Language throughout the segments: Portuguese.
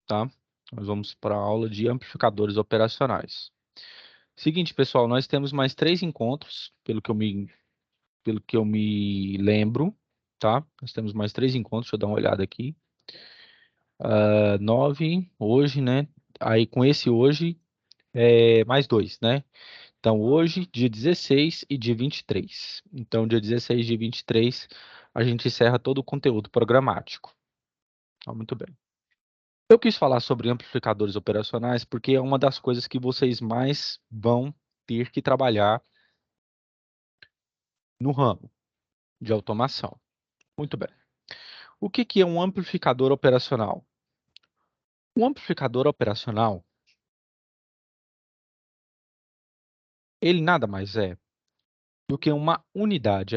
tá? Nós vamos para a aula de amplificadores operacionais. Seguinte, pessoal, nós temos mais 3 encontros, pelo que eu me lembro, tá? Nós temos mais 3 encontros, deixa eu dar uma olhada aqui. 9 hoje, né? Aí com esse hoje, mais 2, né? Então hoje, dia 16 e dia 23. Então dia 16 e dia 23, a gente encerra todo o conteúdo programático. Tá, muito bem. Eu quis falar sobre amplificadores operacionais porque é uma das coisas que vocês mais vão ter que trabalhar no ramo de automação. Muito bem. O que que é um amplificador operacional? Um amplificador operacional, ele nada mais é do que uma unidade,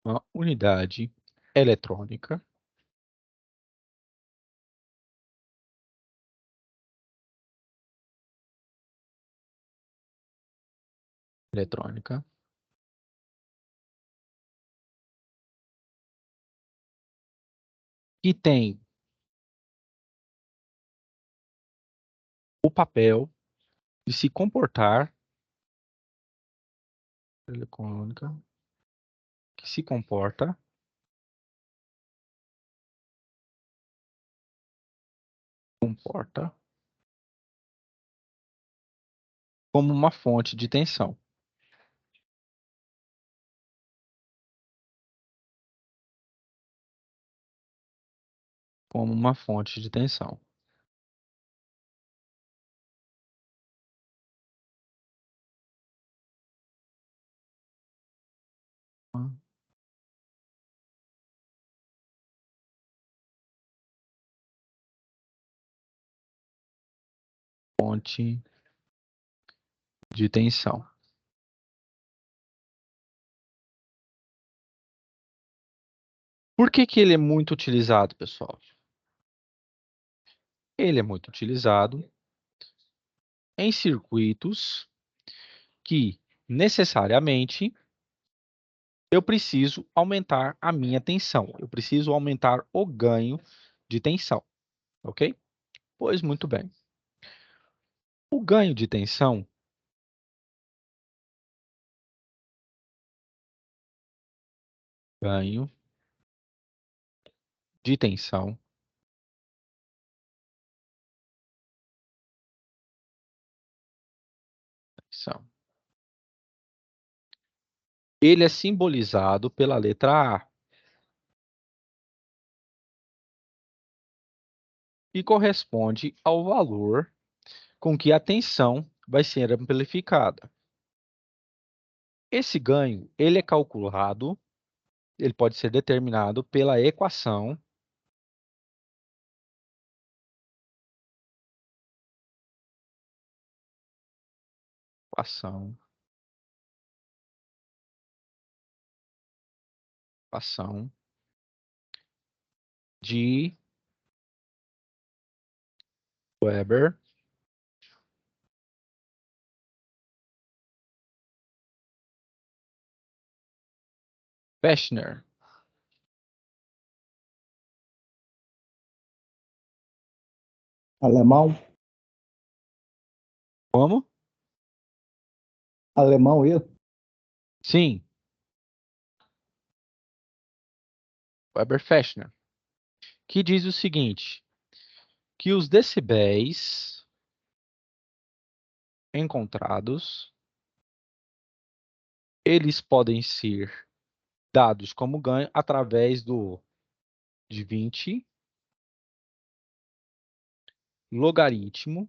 uma unidade eletrônica, eletrônica, que tem o papel de se comportar, eletrônica, que se comporta como uma fonte de tensão. Como uma fonte de tensão. Uma fonte de tensão. Por que que ele é muito utilizado, pessoal? Ele é muito utilizado em circuitos que necessariamente eu preciso aumentar a minha tensão. Eu preciso aumentar o ganho de tensão, ok? Pois muito bem. O ganho de tensão, ganho de tensão, tensão. Ele é simbolizado pela letra A e corresponde ao valor com que a tensão vai ser amplificada. Esse ganho, ele é calculado, ele pode ser determinado pela equação de Weber-Fechner. Alemão? Como? Alemão, eu? Sim, Weber-Fechner, que diz o seguinte, que os decibéis encontrados, eles podem ser dados como ganho através de 20 logaritmo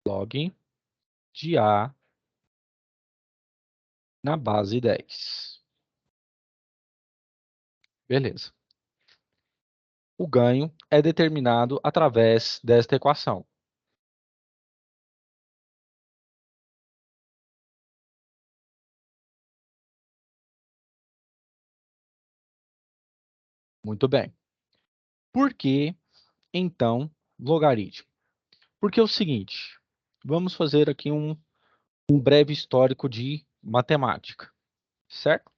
log de A na base 10. Beleza. O ganho é determinado através desta equação. Muito bem. Por que, então, logaritmo? Porque é o seguinte, vamos fazer aqui um breve histórico de matemática, certo?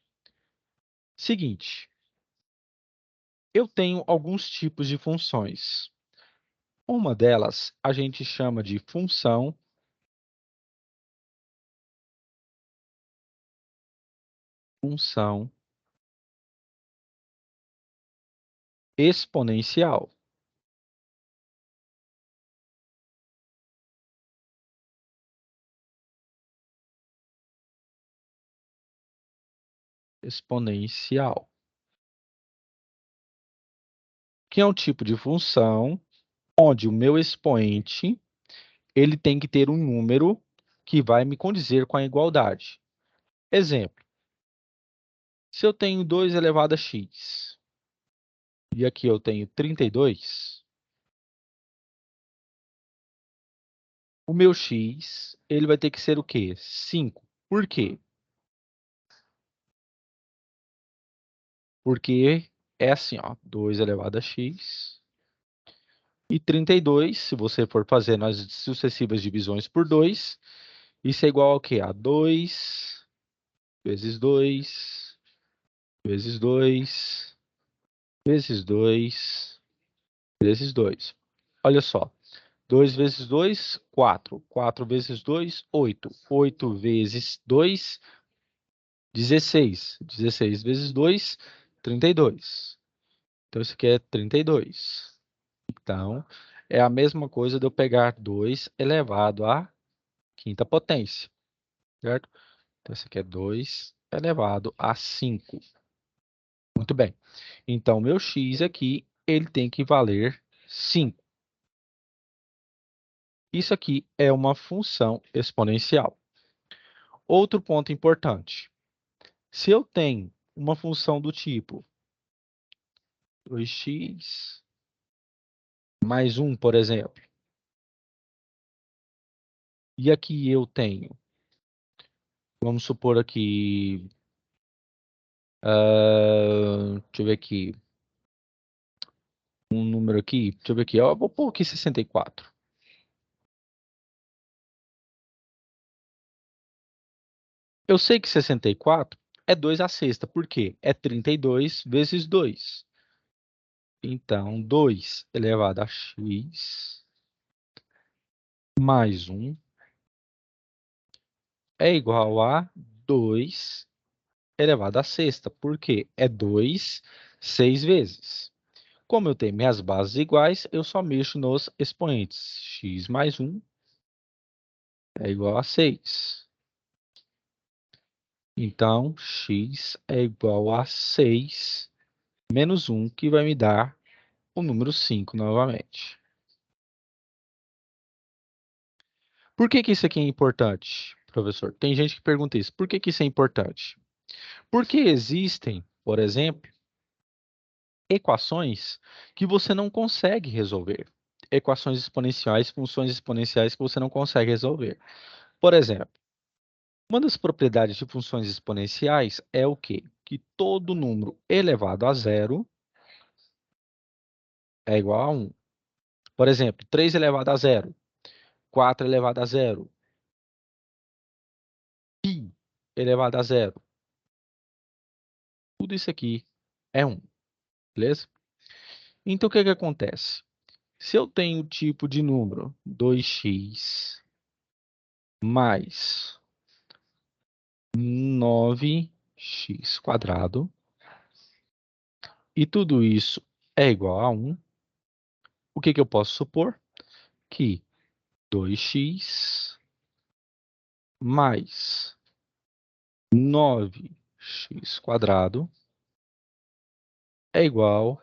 Seguinte, eu tenho alguns tipos de funções. Uma delas a gente chama de função exponencial. Exponencial. Que é um tipo de função onde o meu expoente ele tem que ter um número que vai me condizer com a igualdade. Exemplo, se eu tenho 2 elevado a x, e aqui eu tenho 32, o meu x ele vai ter que ser o quê? 5. Por quê? Porque é assim, ó, 2 elevado a x e 32, se você for fazendo as sucessivas divisões por 2, isso é igual ao quê? A 2 vezes 2 vezes 2 vezes 2 vezes 2. Olha só, 2 vezes 2, 4. 4 vezes 2, 8. 8 vezes 2, 16. 16 vezes 2, 32. Então, isso aqui é 32. Então, é a mesma coisa de eu pegar 2 elevado à quinta potência, certo? Então, isso aqui é 2 elevado a 5. Muito bem. Então, meu x aqui, ele tem que valer 5. Isso aqui é uma função exponencial. Outro ponto importante. Se eu tenho uma função do tipo 2x mais 1, por exemplo, e aqui eu tenho, vamos supor aqui, deixa eu ver aqui, um número aqui, deixa eu ver aqui, eu vou pôr aqui 64. Eu sei que 64 é 2 à sexta, por quê? É 32 vezes 2. Então, 2 elevado a x mais 1 é igual a 2 elevado à sexta, porque é 2, 6 vezes. Como eu tenho minhas bases iguais, eu só mexo nos expoentes. X mais 1 é igual a 6. Então, x é igual a 6 menos 1, que vai me dar o número 5 novamente. Por que que isso aqui é importante, professor? Tem gente que pergunta isso. Por que que isso é importante? Porque existem, por exemplo, equações que você não consegue resolver. Equações exponenciais, funções exponenciais que você não consegue resolver. Por exemplo, uma das propriedades de funções exponenciais é o quê? Que todo número elevado a zero é igual a 1. Por exemplo, 3 elevado a zero, 4 elevado a zero, π elevado a zero. Tudo isso aqui é 1, beleza? Então, o que que acontece? Se eu tenho o tipo de número 2x mais 9x quadrado, e tudo isso é igual a 1, o que que eu posso supor? Que 2x mais 9x quadrado é igual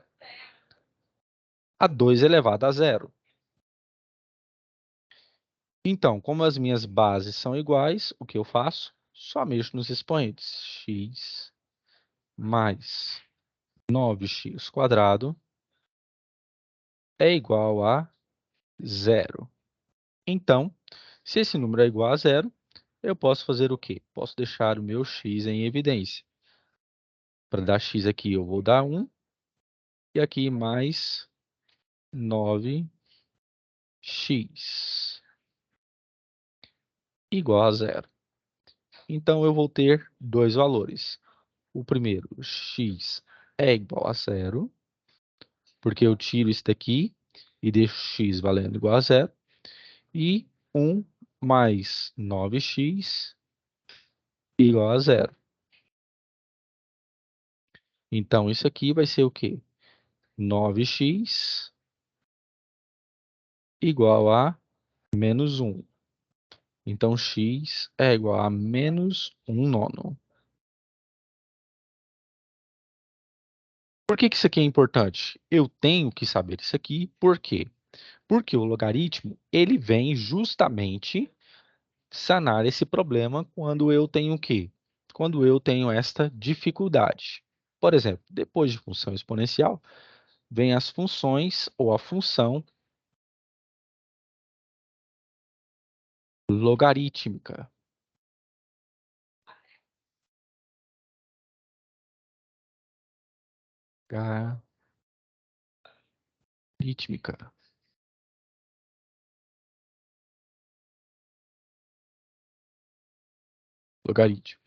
a 2 elevado a zero. Então, como as minhas bases são iguais, o que eu faço? Só mexo nos expoentes. X mais 9x quadrado é igual a zero. Então, se esse número é igual a zero, eu posso fazer o quê? Posso deixar o meu x em evidência. Para dar x aqui, eu vou dar 1, e aqui mais 9 x igual a zero. Então, eu vou ter dois valores. O primeiro, x é igual a zero, porque eu tiro isso daqui e deixo x valendo igual a zero. E 1 mais 9x igual a zero. Então, isso aqui vai ser o quê? 9x igual a menos 1. Então, x é igual a menos 1 nono. Por que que isso aqui é importante? Eu tenho que saber isso aqui, por quê? Porque o logaritmo, ele vem justamente sanar esse problema quando eu tenho o quê? Quando eu tenho esta dificuldade. Por exemplo, depois de função exponencial, vem as funções ou a função logarítmica. Logarítmica. Logaritmo.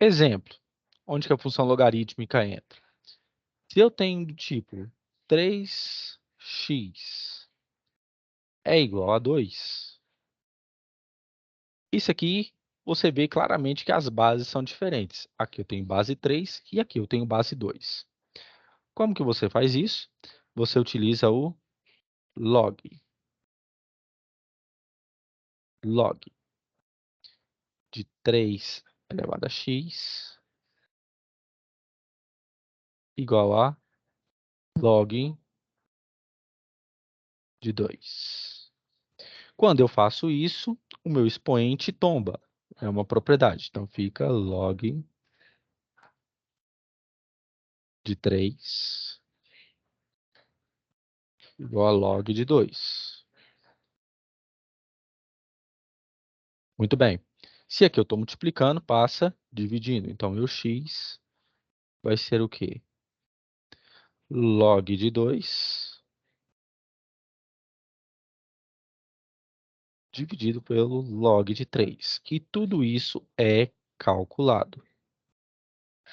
Exemplo. Onde que a função logarítmica entra? Se eu tenho do tipo 3x é igual a 2, isso aqui você vê claramente que as bases são diferentes. Aqui eu tenho base 3 e aqui eu tenho base 2. Como que você faz isso? Você utiliza o log. Log de 3 elevado a x igual a log de 2. Quando eu faço isso, o meu expoente tomba. É uma propriedade. Então, fica log de 3 igual a log de 2. Muito bem. Se aqui eu estou multiplicando, passa dividindo. Então, meu x vai ser o quê? Log de 2 dividido pelo log de 3. E tudo isso é calculado.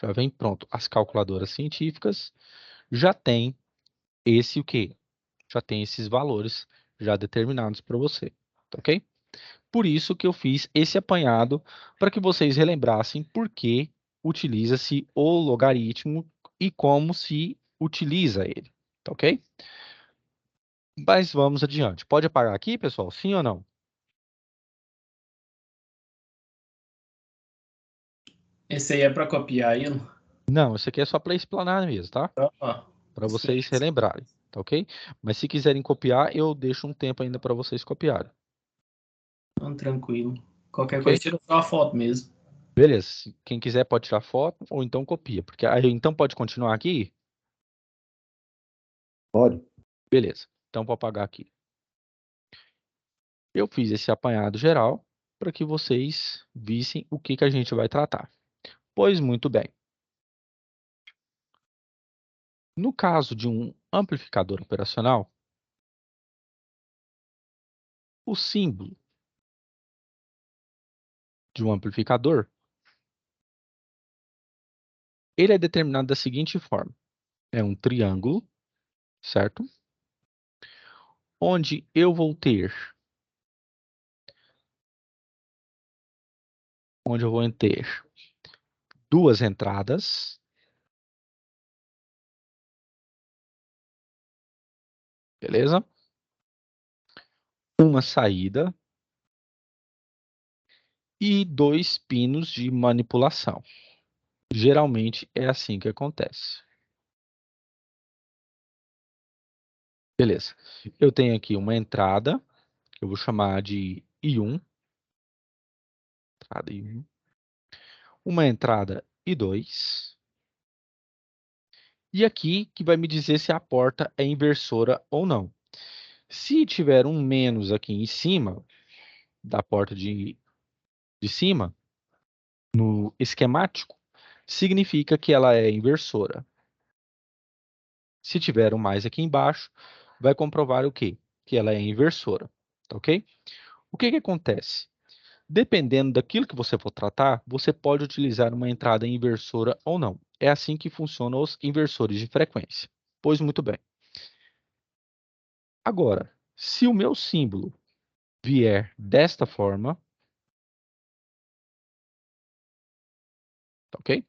Já vem pronto. As calculadoras científicas já têm esse o quê? Já tem esses valores já determinados para você, tá ok? Por isso que eu fiz esse apanhado para que vocês relembrassem por que utiliza-se o logaritmo e como se utiliza ele, tá ok? Mas vamos adiante. Pode apagar aqui, pessoal? Sim ou não? Esse aí é para copiar, Ian? Não, isso aqui é só para explanar mesmo, tá? Ó, Para vocês excelente. relembrarem, tá ok? Mas se quiserem copiar, eu deixo um tempo ainda para vocês copiarem, Então, tranquilo. Qualquer ok? coisa, tira só a foto mesmo. Beleza. Quem quiser pode tirar foto ou então copia. Porque aí então pode continuar aqui? Pode. Beleza. Então vou apagar aqui. Eu fiz esse apanhado geral para que vocês vissem o que a gente vai tratar. Pois muito bem. No caso de um amplificador operacional, o símbolo de um amplificador, ele é determinado da seguinte forma. É um triângulo, certo? Onde eu vou ter duas entradas, beleza? Uma saída e dois pinos de manipulação. Geralmente é assim que acontece. Beleza. Eu tenho aqui uma entrada, que eu vou chamar de I1. Entrada I1. Uma entrada I2. E aqui que vai me dizer se a porta é inversora ou não. Se tiver um menos aqui em cima, da porta de cima, no esquemático, significa que ela é inversora. Se tiver um mais aqui embaixo, vai comprovar o quê? que ela é inversora, tá ok? O que que acontece? Dependendo daquilo que você for tratar, você pode utilizar uma entrada inversora ou não. É assim que funcionam os inversores de frequência. Pois muito bem. Agora, se o meu símbolo vier desta forma, tá ok?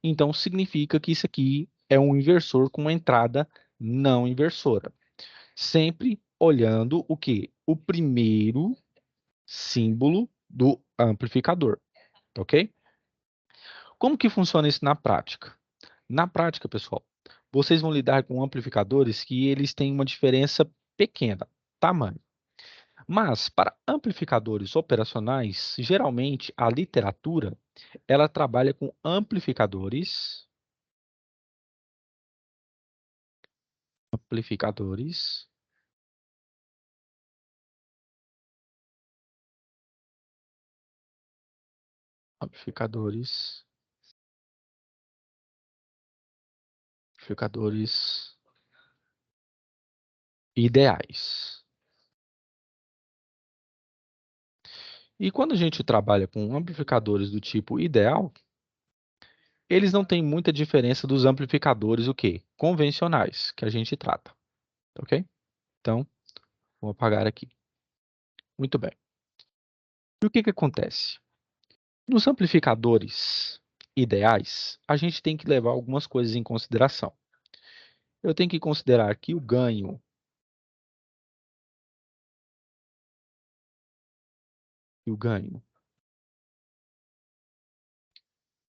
Então significa que isso aqui é um inversor com uma entrada não inversora. Sempre olhando o quê? O primeiro símbolo do amplificador, tá ok? Como que funciona isso na prática? Na prática, pessoal, vocês vão lidar com amplificadores que eles têm uma diferença pequena, tamanho. Mas para amplificadores operacionais, geralmente a literatura ela trabalha com amplificadores, amplificadores, amplificadores ideais. E quando a gente trabalha com amplificadores do tipo ideal, eles não têm muita diferença dos amplificadores o quê? Convencionais, que a gente trata, tá ok? Então, vou apagar aqui. Muito bem. E o que que acontece? Nos amplificadores ideais, a gente tem que levar algumas coisas em consideração. Eu tenho que considerar que o ganho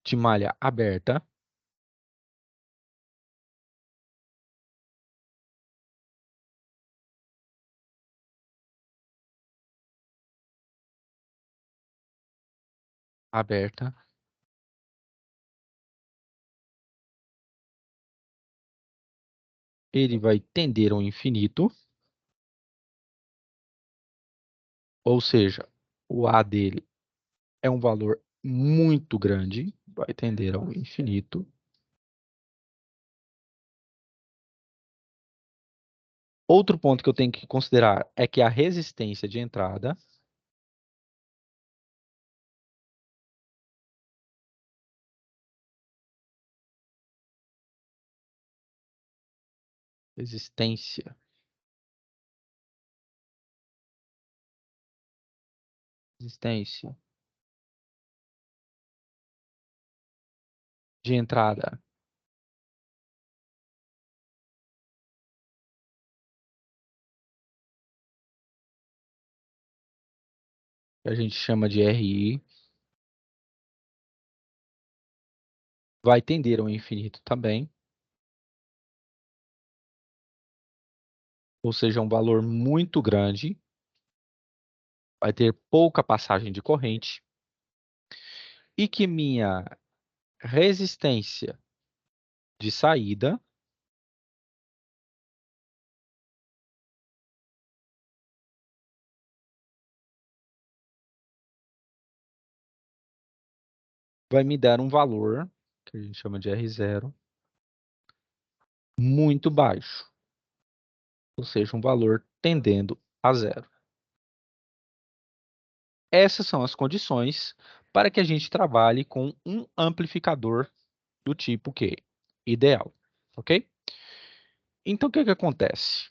de malha aberta, ele vai tender ao infinito, ou seja, o A dele é um valor muito grande, vai tender ao infinito. Outro ponto que eu tenho que considerar é que a resistência de entrada, resistência, resistência de entrada, que a gente chama de RI, vai tender ao infinito também, ou seja, um valor muito grande, vai ter pouca passagem de corrente, e que minha resistência de saída vai me dar um valor, que a gente chama de R0, muito baixo, ou seja, um valor tendendo a zero. Essas são as condições para que a gente trabalhe com um amplificador do tipo que ideal, ok? Então, o que que acontece?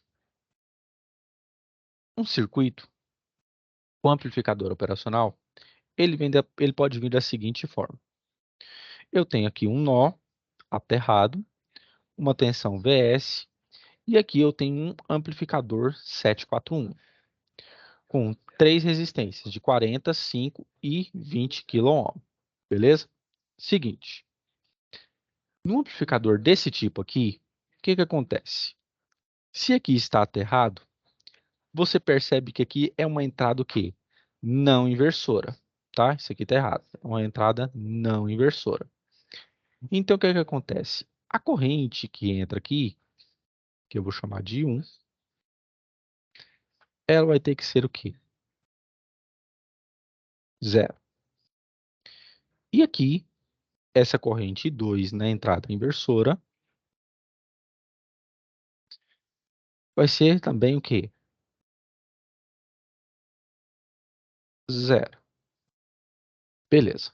Um circuito com amplificador operacional, ele pode vir da seguinte forma. Eu tenho aqui um nó aterrado, uma tensão Vs, e aqui eu tenho um amplificador 741, com três resistências de 40, 5 e 20 kΩ. Beleza? Seguinte, no amplificador desse tipo aqui, o que que acontece? Se aqui está aterrado, você percebe que aqui é uma entrada o quê? Não inversora, tá? Isso aqui está errado. É uma entrada não inversora. Então, o que que acontece? A corrente que entra aqui, que eu vou chamar de 1, ela vai ter que ser o quê? Zero. E aqui, essa corrente 2 na entrada inversora vai ser também o quê? 0. Beleza.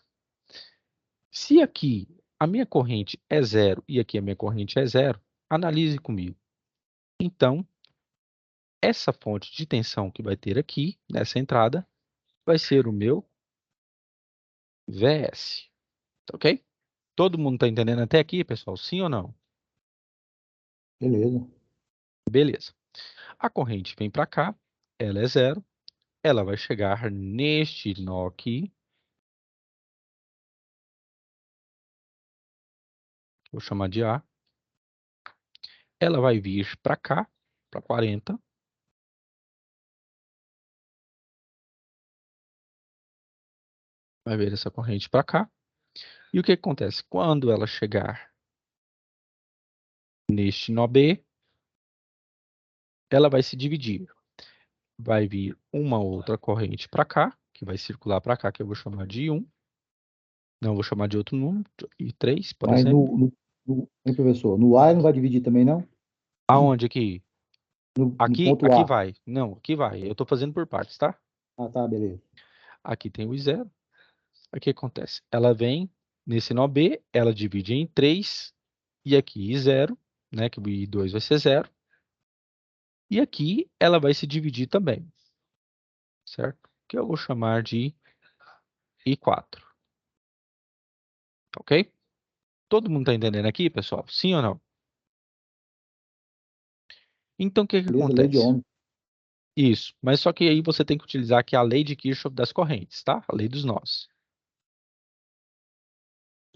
Se aqui a minha corrente é 0 e aqui a minha corrente é 0, analise comigo. Então, essa fonte de tensão que vai ter aqui, nessa entrada, vai ser o meu VS. Ok? Todo mundo está entendendo até aqui, pessoal? Sim ou não? Beleza. Beleza. A corrente vem para cá, ela é 0, ela vai chegar neste nó aqui, vou chamar de A, ela vai vir para cá, para 40, vai vir essa corrente para cá, e o que acontece? Quando ela chegar neste nó B, ela vai se dividir. Vai vir uma outra corrente para cá, que vai circular para cá, que eu vou chamar de 1. Não vou chamar de outro número, I3, por Mas exemplo. hein, professor? No A não vai dividir também, não? Aonde aqui? No Aqui, ponto aqui A. vai. Não, aqui vai. Eu estou fazendo por partes, tá? Ah, tá, beleza. Aqui tem o I0. O que acontece? Ela vem nesse nó B, ela divide em 3, e aqui I0, né, que o I2 vai ser 0. E aqui ela vai se dividir também, certo? Que eu vou chamar de I4. Ok? Todo mundo está entendendo aqui, pessoal? Sim ou não? Então, o que Beleza, lei de acontece? Ohm. Isso, mas só que aí você tem que utilizar aqui a lei de Kirchhoff das correntes, tá? A lei dos nós.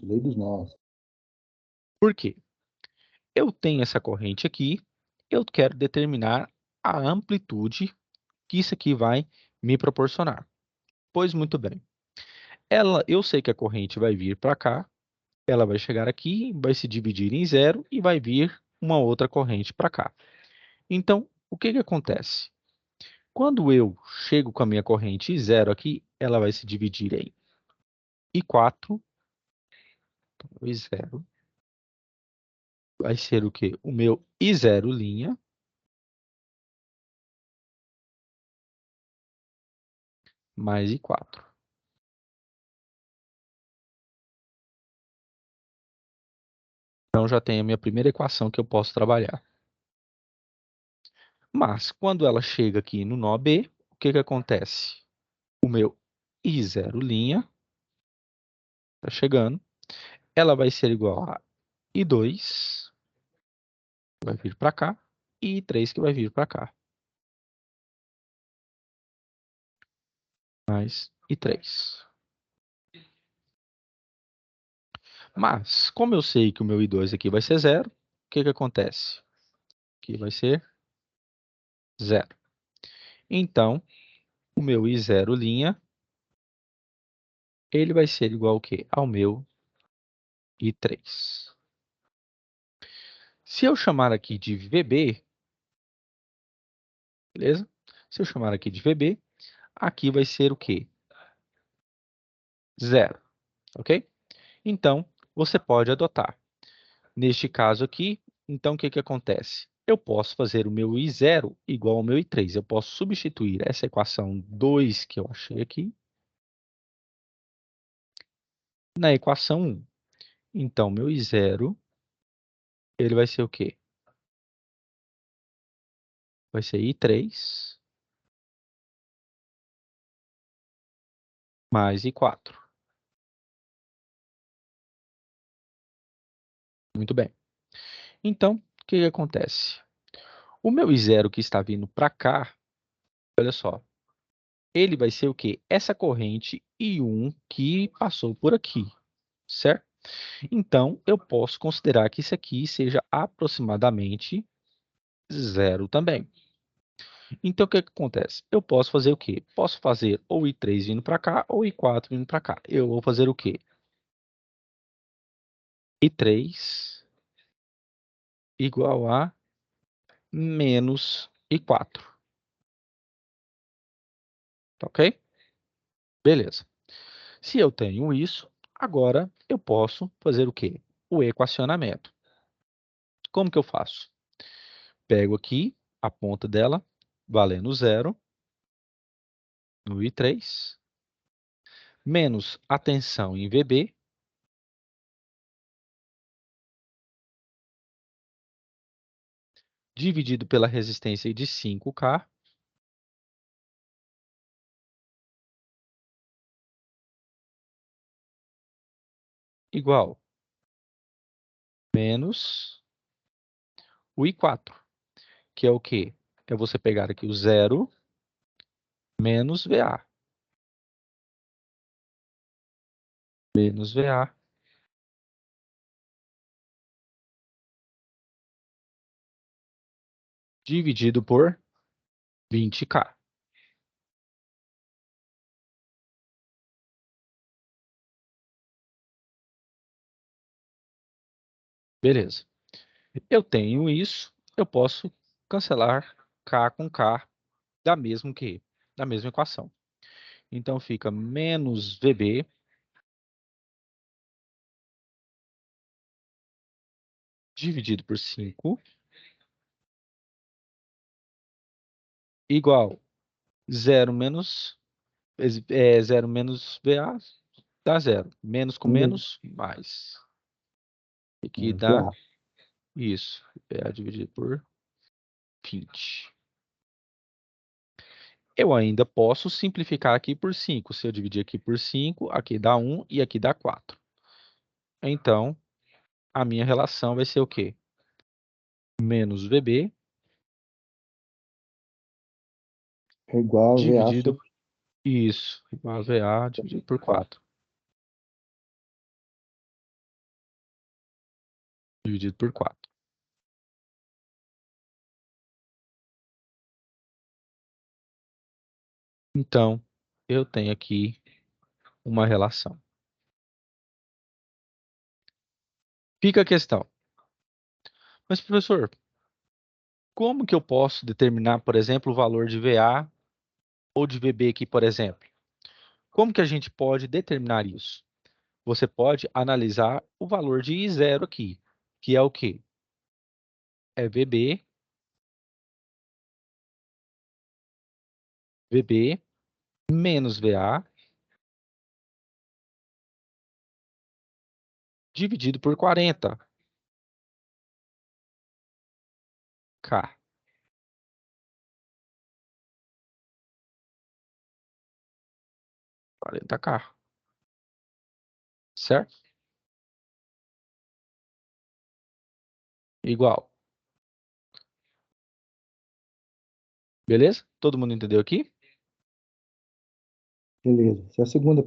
Lei dos nós. Por quê? Eu tenho essa corrente aqui, eu quero determinar a amplitude que isso aqui vai me proporcionar. Pois muito bem. Eu sei que a corrente vai vir para cá, ela vai chegar aqui, vai se dividir em 0 e vai vir uma outra corrente para cá. Então, o que acontece? Quando eu chego com a minha corrente I0 aqui, ela vai se dividir em I4, I0, vai ser o quê? O meu I0 linha mais I4. Então, já tenho a minha primeira equação que eu posso trabalhar. Mas, quando ela chega aqui no nó B, o que acontece? O meu I0 linha está chegando. Ela vai ser igual a I2, que vai vir para cá, e I3, que vai vir para cá. Mais I3. Mas, como eu sei que o meu I2 aqui vai ser 0, o que acontece? Aqui vai ser 0. Então, o meu I0 linha, ele vai ser igual ao quê? Ao meu I3. Se eu chamar aqui de VB, beleza? Se eu chamar aqui de VB, aqui vai ser o quê? 0, ok? Então, você pode adotar. Neste caso aqui, então o que acontece? Eu posso fazer o meu I0 igual ao meu I3. Eu posso substituir essa equação 2 que eu achei aqui na equação 1. Então, meu I0, ele vai ser o quê? Vai ser I3 mais I4. Muito bem. Então, o que acontece? O meu I0 que está vindo para cá, olha só, ele vai ser o quê? Essa corrente I1 que passou por aqui, certo? Então, eu posso considerar que isso aqui seja aproximadamente 0 também. Então, o que acontece? Eu posso fazer o quê? Posso fazer ou I3 vindo para cá, ou I4 vindo para cá. Eu vou fazer o quê? I3 igual a menos I4. Tá ok? Beleza. Se eu tenho isso, agora eu posso fazer o quê? O equacionamento. Como que eu faço? Pego aqui a ponta dela, valendo 0, no I3. menos a tensão em VB, dividido pela resistência de 5K, igual menos o I4, que é o quê? É você pegar aqui o 0 menos VA. Menos VA. Dividido por 20K. Beleza. Eu tenho isso, eu posso cancelar K com K da mesma equação. Então fica menos VB dividido por 5 igual 0 menos 0 menos VA dá 0. Menos com menos, mais. Aqui dá VA. isso. VA dividido por 20. Eu ainda posso simplificar aqui por 5. Se eu dividir aqui por 5, aqui dá 1 e aqui dá 4. Então, a minha relação vai ser o quê? Menos VB É igual a VA dividido sobre isso, igual a VA dividido por 4. Dividido por 4. Então, eu tenho aqui uma relação. Fica a questão. Mas, professor, como que eu posso determinar, por exemplo, o valor de VA ou de VB aqui, por exemplo? Como que a gente pode determinar isso? Você pode analisar o valor de I0 aqui, que é o quê? É VB menos VA dividido por 40K. 40K. Certo? Igual. Beleza? Todo mundo entendeu aqui? Beleza. Essa é a segunda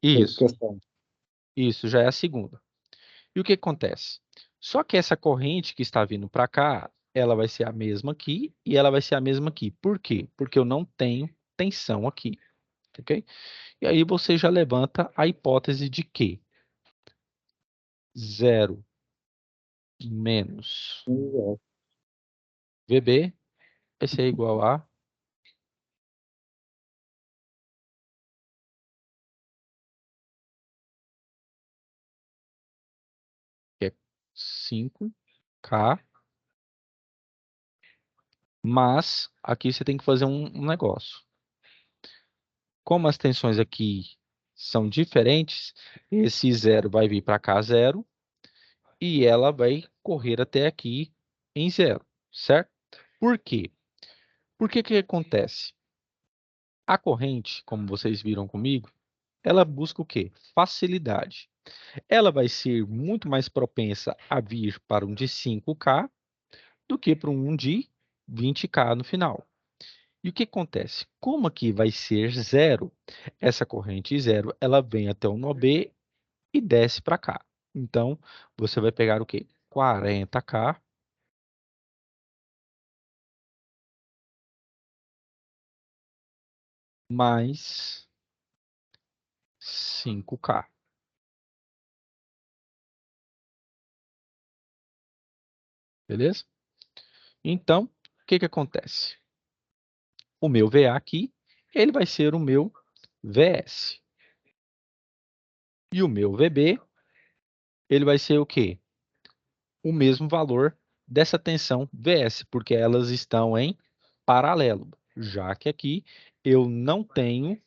Isso. questão. Isso já é a segunda. E o que acontece? Só que essa corrente que está vindo para cá, ela vai ser a mesma aqui e ela vai ser a mesma aqui. Por quê? Porque eu não tenho tensão aqui. Ok? E aí você já levanta a hipótese de que 0 menos VB vai ser igual a que é 5K, mas aqui você tem que fazer um negócio. Como as tensões aqui são diferentes, esse 0 vai vir para cá 0 e ela vai correr até aqui em 0, certo? Por quê? Por que que acontece? A corrente, como vocês viram comigo, ela busca o quê? Facilidade. Ela vai ser muito mais propensa a vir para um de 5K do que para um de 20K no final. E o que acontece? Como aqui vai ser 0, essa corrente 0, ela vem até o nó B e desce para cá. Então, você vai pegar o quê? 40K mais 5K. Beleza? Então, o que que acontece? O meu VA aqui, ele vai ser o meu VS. E o meu VB, ele vai ser o quê? O mesmo valor dessa tensão VS, porque elas estão em paralelo, já que aqui eu não tenho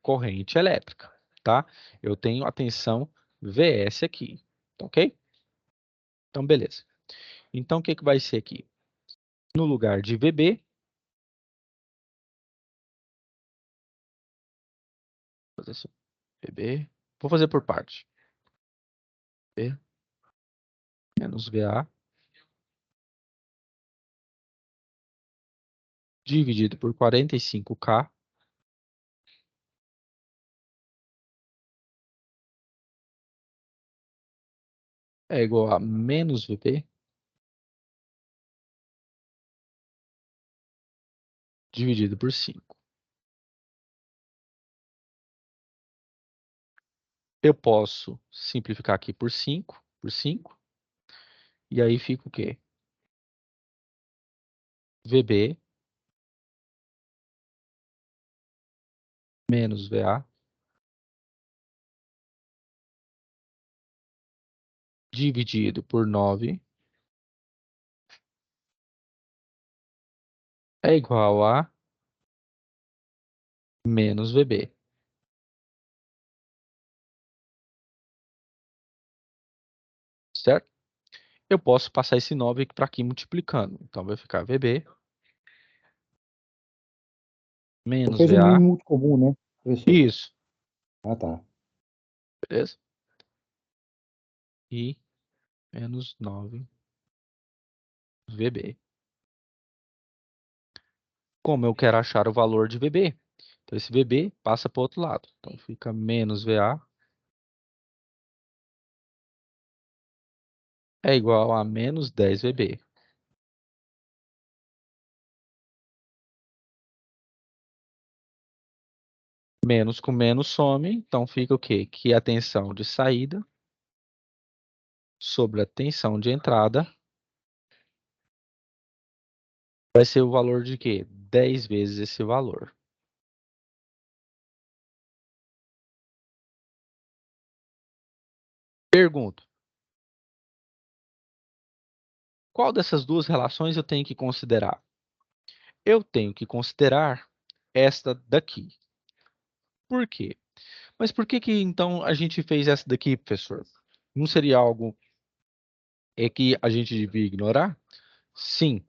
corrente elétrica. tá? Eu tenho a tensão VS aqui, tá ok? Então, beleza. Então, o que que vai ser aqui? No lugar de VB, vou fazer assim, VB, vou fazer por parte. V menos VA dividido por 45K é igual a menos VB dividido por 5. Eu posso simplificar aqui por 5, e aí fica o quê? VB menos VA dividido por 9 é igual a menos VB. Certo? Eu posso passar esse 9 aqui para aqui multiplicando. Então, vai ficar VB Você menos fez o VA. mínimo comum, né, professor? Isso. Ah, tá. Beleza? E menos 9 VB. Como eu quero achar o valor de VB? Então, esse VB passa para o outro lado. Então, fica menos VA é igual a menos 10 VB. Menos com menos some, então fica o quê? Que a tensão de saída sobre a tensão de entrada vai ser o valor de quê? 10 vezes esse valor. Pergunto. Qual dessas duas relações eu tenho que considerar? Eu tenho que considerar esta daqui. Por quê? Mas por que que então a gente fez essa daqui, professor? Não seria algo que a gente devia ignorar? Sim,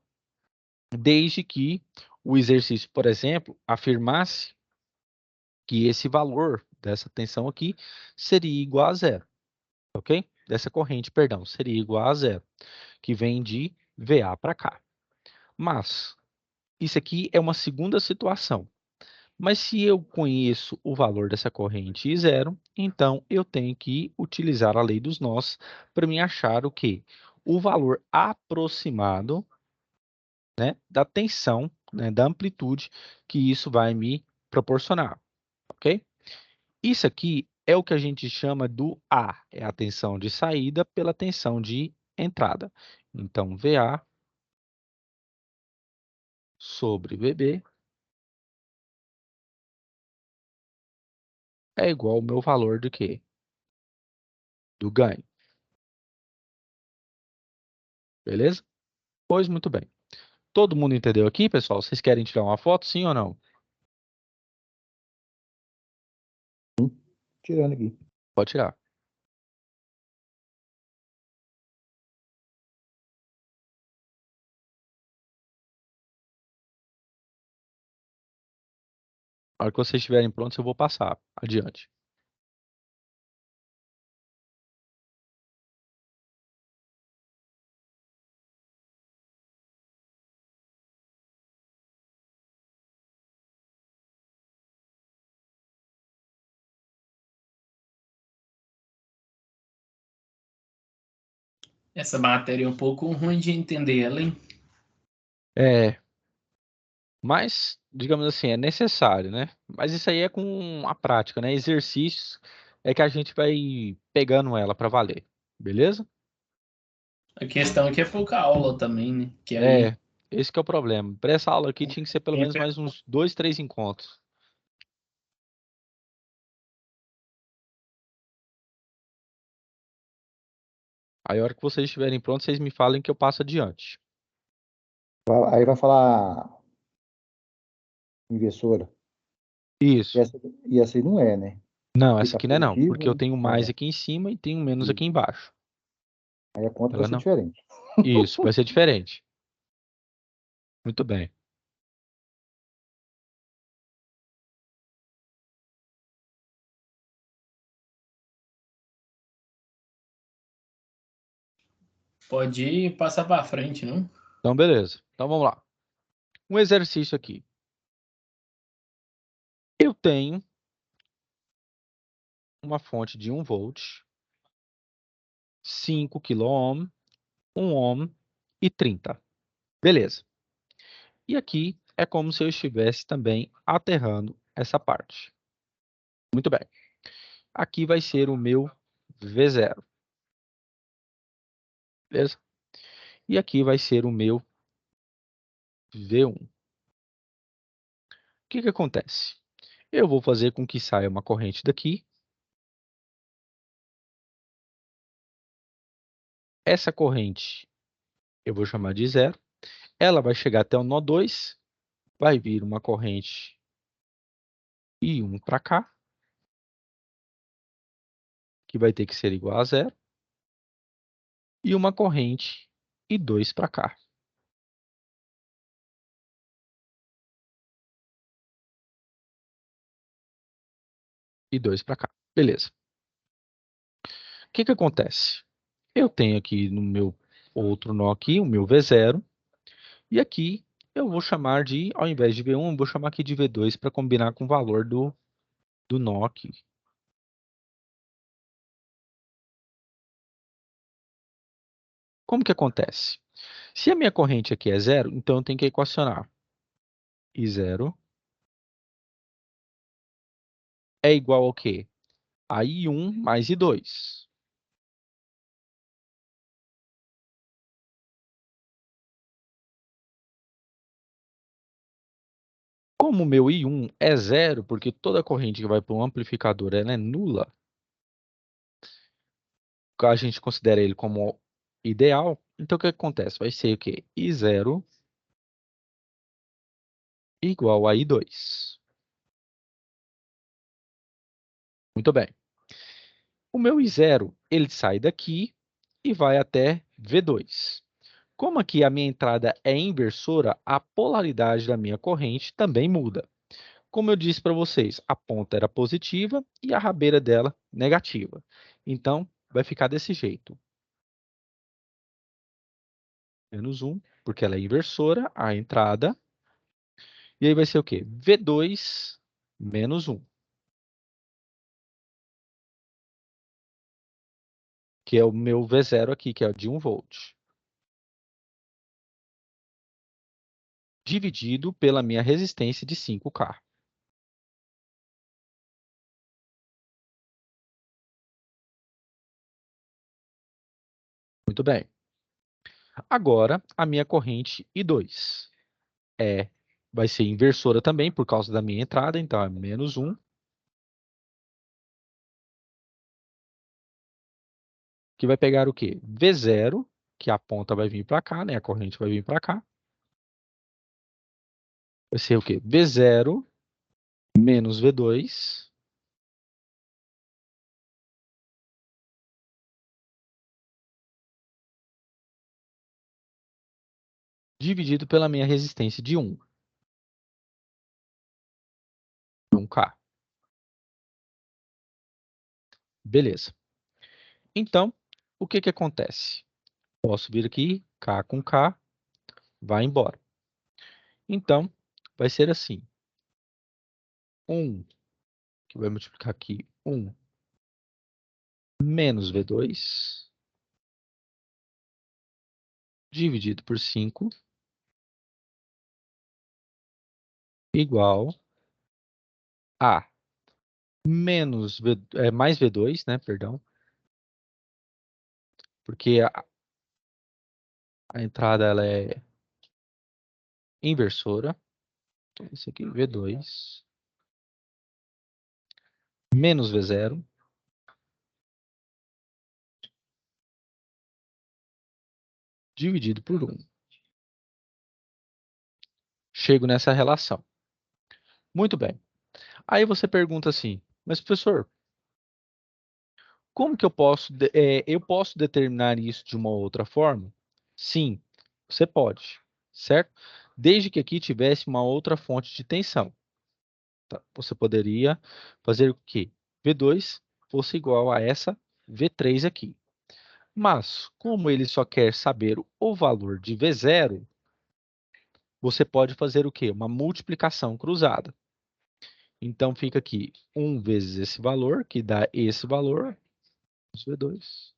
desde que o exercício, por exemplo, afirmasse que esse valor dessa tensão aqui seria igual a zero, ok? Dessa corrente, perdão, seria igual a zero, que vem de VA para cá. Mas isso aqui é uma segunda situação. Mas se eu conheço o valor dessa corrente e zero, então eu tenho que utilizar a lei dos nós para me achar o quê? O valor aproximado, né, da tensão, né, da amplitude que isso vai me proporcionar, ok? Isso aqui é o que a gente chama do A, é a tensão de saída pela tensão de entrada. Então, VA sobre VB é igual ao meu valor do quê? Do ganho. Beleza? Pois muito bem. Todo mundo entendeu aqui, pessoal? Vocês querem tirar uma foto, sim ou não? Tirando aqui. Pode tirar. Na hora que vocês estiverem prontos, eu vou passar adiante. Essa matéria é um pouco ruim de entender ela, hein? É, mas, digamos assim, é necessário, né? Mas isso aí é com a prática, né? Exercícios é que a gente vai pegando ela para valer. Beleza? A questão é que é pouca aula também, né? Que aí É, esse que é o problema. Para essa aula aqui tinha que ser pelo menos tempo é mais uns 2, 3 encontros. Aí, a hora que vocês estiverem prontos, vocês me falem que eu passo adiante. Aí vai falar inversora. Isso. E essa aí não é, né? Não, essa Fica aqui não é não, positivo, porque eu né? tenho mais É, aqui em cima e tenho menos aqui isso. embaixo. Aí a conta vai Ela ser não. diferente. Isso, vai ser diferente. Muito bem. Pode ir passar para frente, não? Então, beleza. Então, vamos lá. Um exercício aqui. Eu tenho uma fonte de 1 volt, 5 quiloohm, 1 ohm e 30. Beleza. E aqui é como se eu estivesse também aterrando essa parte. Muito bem. Aqui vai ser o meu V0. Beleza? E aqui vai ser o meu V1. O que que acontece? Eu vou fazer com que saia uma corrente daqui. Essa corrente eu vou chamar de 0. Ela vai chegar até o nó 2. Vai vir uma corrente I1 para cá, que vai ter que ser igual a 0. E uma corrente I2 para cá. I2 para cá. Beleza. O que que acontece? Eu tenho aqui no meu outro nó aqui, o meu V0. E aqui eu vou chamar de, ao invés de V1, eu vou chamar aqui de V2 para combinar com o valor do nó aqui. Como que acontece? Se a minha corrente aqui é 0, então eu tenho que equacionar. I0 é igual ao quê? A I1 mais I2. Como o meu I1 é 0, porque toda corrente que vai para um amplificador ela é nula, a gente considera ele como ideal, então o que acontece? Vai ser o quê? I0 igual a I2. Muito bem. O meu I0, ele sai daqui e vai até V2. Como aqui a minha entrada é inversora, a polaridade da minha corrente também muda. Como eu disse para vocês, a ponta era positiva e a rabeira dela negativa. Então, vai ficar desse jeito. Menos 1, porque ela é inversora, a entrada. E aí vai ser o quê? V2 menos 1, que é o meu V0 aqui, que é o de 1 volt. Dividido pela minha resistência de 5K. Muito bem. Agora, a minha corrente I2 vai ser inversora também por causa da minha entrada, então é menos 1, que vai pegar o quê? V0, que a ponta vai vir para cá, né? A corrente vai vir para cá. Vai ser o quê? V0 menos V2 dividido pela minha resistência de 1. 1K. Beleza. Então, o que que acontece? Posso vir aqui, K com K, vai embora. Então, vai ser assim. 1, que vai multiplicar aqui, 1 menos V2, dividido por 5, igual a mais V2, né, perdão, porque a entrada ela é inversora. Então, isso aqui, V2, menos V0, dividido por 1. Chego nessa relação. Muito bem. Aí você pergunta assim, mas professor, Como que eu posso determinar isso de uma outra forma? Sim, você pode, certo? Desde que aqui tivesse uma outra fonte de tensão. Tá? Você poderia fazer o quê? V2 fosse igual a essa V3 aqui. Mas, como ele só quer saber o valor de V0, você pode fazer o quê? Uma multiplicação cruzada. Então, fica aqui 1 vezes esse valor, que dá esse valor, V2,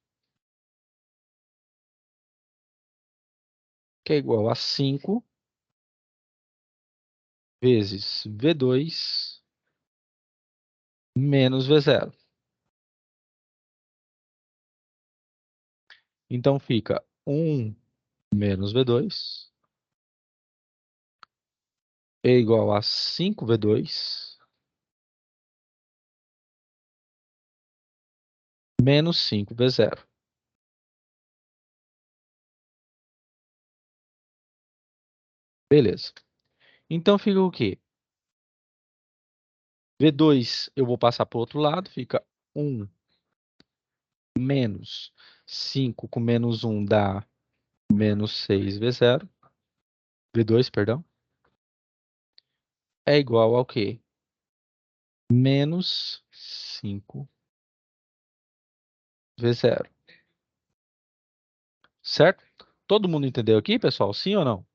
que é igual a 5 vezes V2 menos V0. Então, fica 1 menos V2 é igual a 5V2 menos 5V0. Beleza. Então, fica o quê? V2 eu vou passar para o outro lado, fica 1 menos 5 com menos 1 dá menos 6V0. V2, perdão. É igual ao quê? Menos 5V0. Certo? Todo mundo entendeu aqui, pessoal? Sim ou não?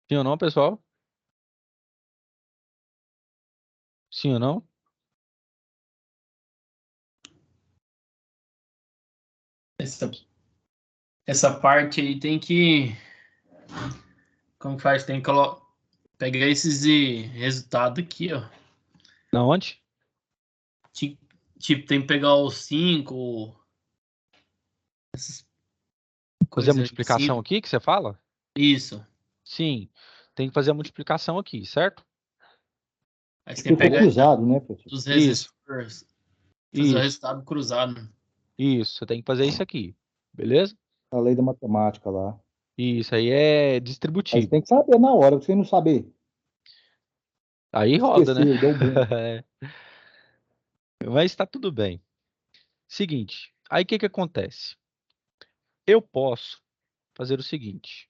Sim ou não, pessoal? Sim ou não? Essa parte aí tem que. Como que faz? Tem que pegar esses de resultado aqui, ó. Na onde? Tipo, tem que pegar os 5, essas Fazer a coisas aí. multiplicação 5. aqui que você fala? Isso. Sim. Tem que fazer a multiplicação aqui, certo? Aí você tem que Ficou pegar cruzado, né, professor? os Isso, resistores, fazer o isso, resultado cruzado. isso. Você tem que fazer isso aqui. Beleza? A lei da matemática lá. Isso aí é Mas distributivo. tem que saber na hora, se você não saber. Aí roda, né? Esqueceu, deu bom. Mas está tudo bem. Seguinte, aí o que que acontece? Eu posso fazer o seguinte.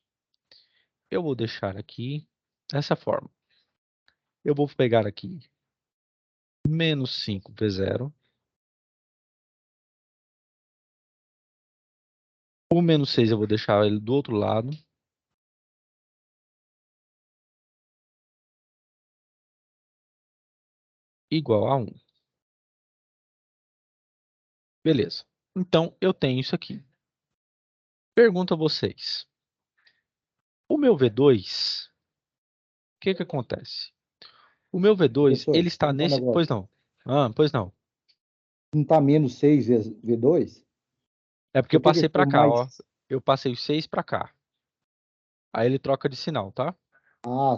Eu vou deixar aqui dessa forma. Eu vou pegar aqui menos 5V0. O menos 6 eu vou deixar ele do outro lado. Igual a 1. Beleza. Então, eu tenho isso aqui. Pergunto a vocês. O meu V2, o que que acontece? O meu V2, Professor, ele está um nesse... Pois negócio. não. Ah, pois não. Não tá menos 6 vezes V2? É porque eu Por que que passei ficou para cá, mais? ó. Eu passei os 6 para cá. Aí ele troca de sinal, tá? Tá,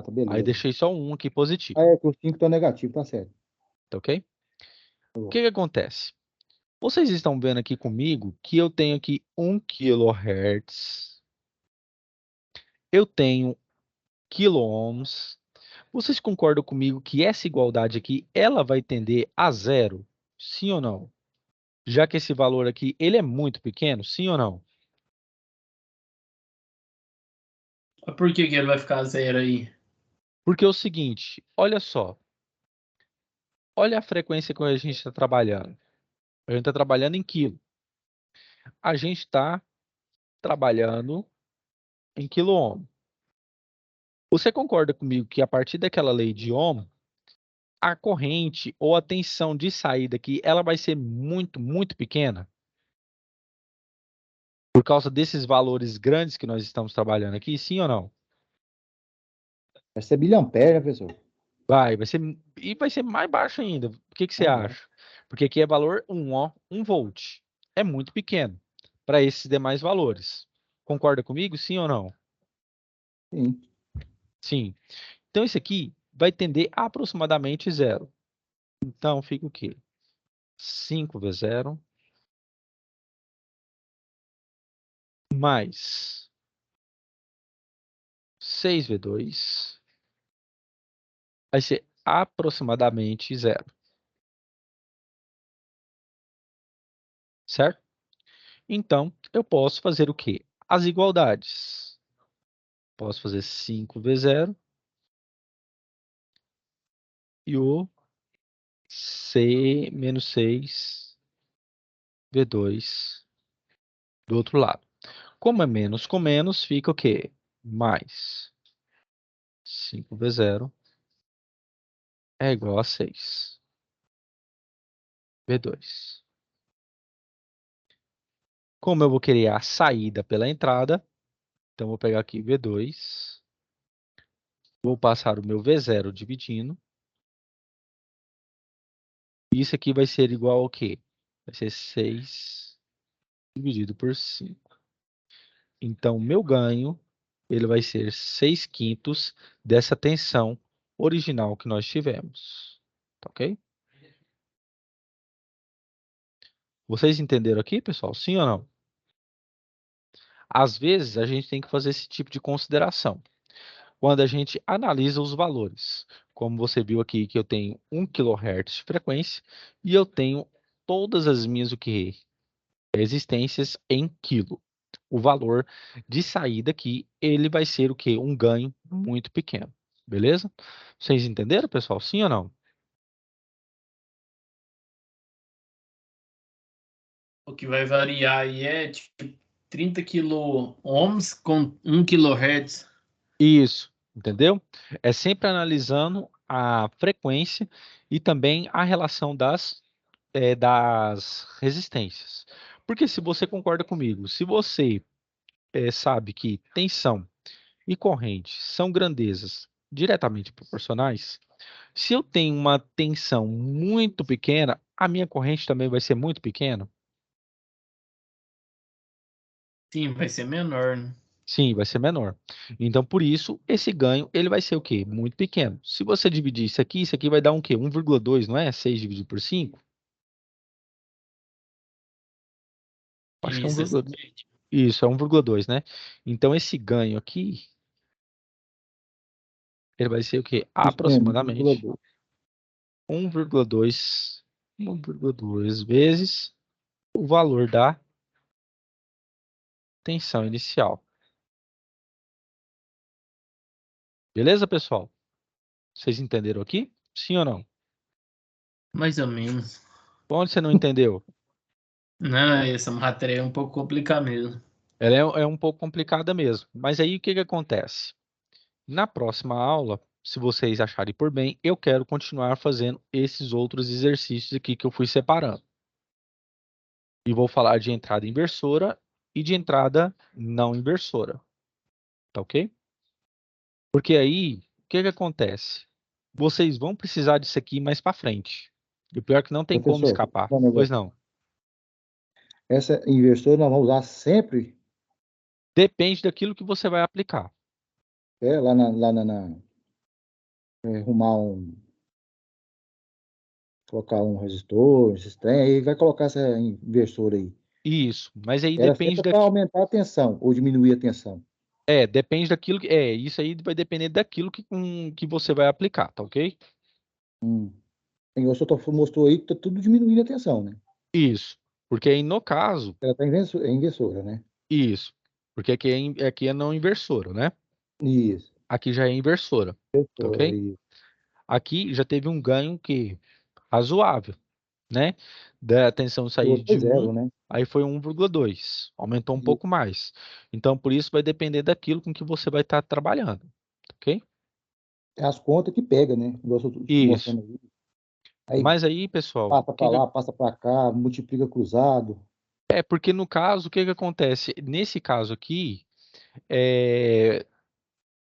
Aí beleza. deixei só um aqui positivo, Ah, é que o 5 tá negativo, tá certo. tá ok? Tá O bom. que que acontece? Vocês estão vendo aqui comigo que eu tenho aqui 1 kHz. Eu tenho quiloohms. Vocês concordam comigo que essa igualdade aqui, ela vai tender a zero? Sim ou não? Já que esse valor aqui, ele é muito pequeno, sim ou não? Mas por que ele vai ficar zero aí? Porque é o seguinte, olha só. Olha a frequência que a gente está trabalhando. A gente está trabalhando em quilo. A gente está trabalhando em quiloohm. Você concorda comigo que a partir daquela lei de Ohm, a corrente ou a tensão de saída aqui, ela vai ser muito, muito pequena? Por causa desses valores grandes que nós estamos trabalhando aqui, sim ou não? Vai ser miliampere, né, professor? Vai ser, e vai ser mais baixo ainda. O que que você Ah, é. acha? Porque aqui é valor 1, ó, 1 volt. É muito pequeno para esses demais valores. Concorda comigo, sim ou não? Sim. Sim. Então, esse aqui vai tender a aproximadamente zero. Então, fica o quê? 5V0 mais 6V2 vai ser aproximadamente zero. certo? Então, eu posso fazer o quê? As igualdades. Posso fazer 5v0 e o C menos 6v2 do outro lado. Como é menos com menos, fica o quê? Mais 5v0 é igual a 6v2. Como eu vou querer a saída pela entrada, então vou pegar aqui v2, vou passar o meu v0 dividindo. Isso aqui vai ser igual ao quê? Vai ser 6 dividido por 5. Então, o meu ganho, ele vai ser 6/5 dessa tensão original que nós tivemos. Tá ok? Vocês entenderam aqui, pessoal? Sim ou não? Às vezes, a gente tem que fazer esse tipo de consideração quando a gente analisa os valores. Como você viu aqui que eu tenho 1 kHz de frequência e eu tenho todas as minhas o quê? Resistências em quilo. O valor de saída aqui, ele vai ser o quê? Um ganho muito pequeno. Beleza? Vocês entenderam, pessoal? Sim ou não? O que vai variar aí é tipo 30 kΩ com 1 kHz. Isso, entendeu? É sempre analisando a frequência e também a relação das resistências. Porque se você concorda comigo, se você sabe que tensão e corrente são grandezas diretamente proporcionais, se eu tenho uma tensão muito pequena, a minha corrente também vai ser muito pequena? Sim, vai ser menor, né? Sim, vai ser menor. Então, por isso, esse ganho, ele vai ser o quê? Muito pequeno. Se você dividir isso aqui vai dar um quê? 1,2, não é? 6 dividido por 5? Acho que é Isso, 1,2. Isso, é 1,2, né? Então, esse ganho aqui, ele vai ser o quê? Isso mesmo, Aproximadamente 1,2. 1,2 vezes o valor da tensão inicial. Beleza, pessoal? Vocês entenderam aqui? Sim ou não? Mais ou menos. Onde você não entendeu? Não, essa matéria é um pouco complicada mesmo. Ela é um pouco complicada mesmo. Mas aí o que que acontece? Na próxima aula, se vocês acharem por bem, eu quero continuar fazendo esses outros exercícios aqui que eu fui separando. E vou falar de entrada inversora e de entrada não inversora. Tá ok? Porque aí, o que que acontece? Vocês vão precisar disso aqui mais para frente. E o pior é que não tem como Professor, escapar. um Pois negócio. não. Essa inversora nós vamos usar sempre, Depende daquilo que você vai aplicar. arrumar colocar um resistor, esses trem, aí vai colocar essa inversora aí. Isso, mas aí Era depende sempre para aumentar a tensão ou diminuir a tensão. depende daquilo que isso aí vai depender daquilo que você vai aplicar, tá ok? O senhor mostrou aí que tá tudo diminuindo a tensão, né? Isso, porque aí no caso, Ela tá inversora, né? isso, porque aqui é não inversora, né? Isso, Aqui já é inversora, tá inversora, ok? isso. Aqui já teve um ganho que razoável, né? Da tensão O sair outro foi de 1, zero, né? aí foi 1,2, aumentou um E pouco mais. Então, por isso vai depender daquilo com que você vai estar trabalhando, tá ok? é as contas que pega, né? Igual eu tô Isso. mostrando aí. Aí Mas aí, pessoal, passa para lá, passa para cá, multiplica cruzado. porque no caso, o que que acontece? Nesse caso aqui,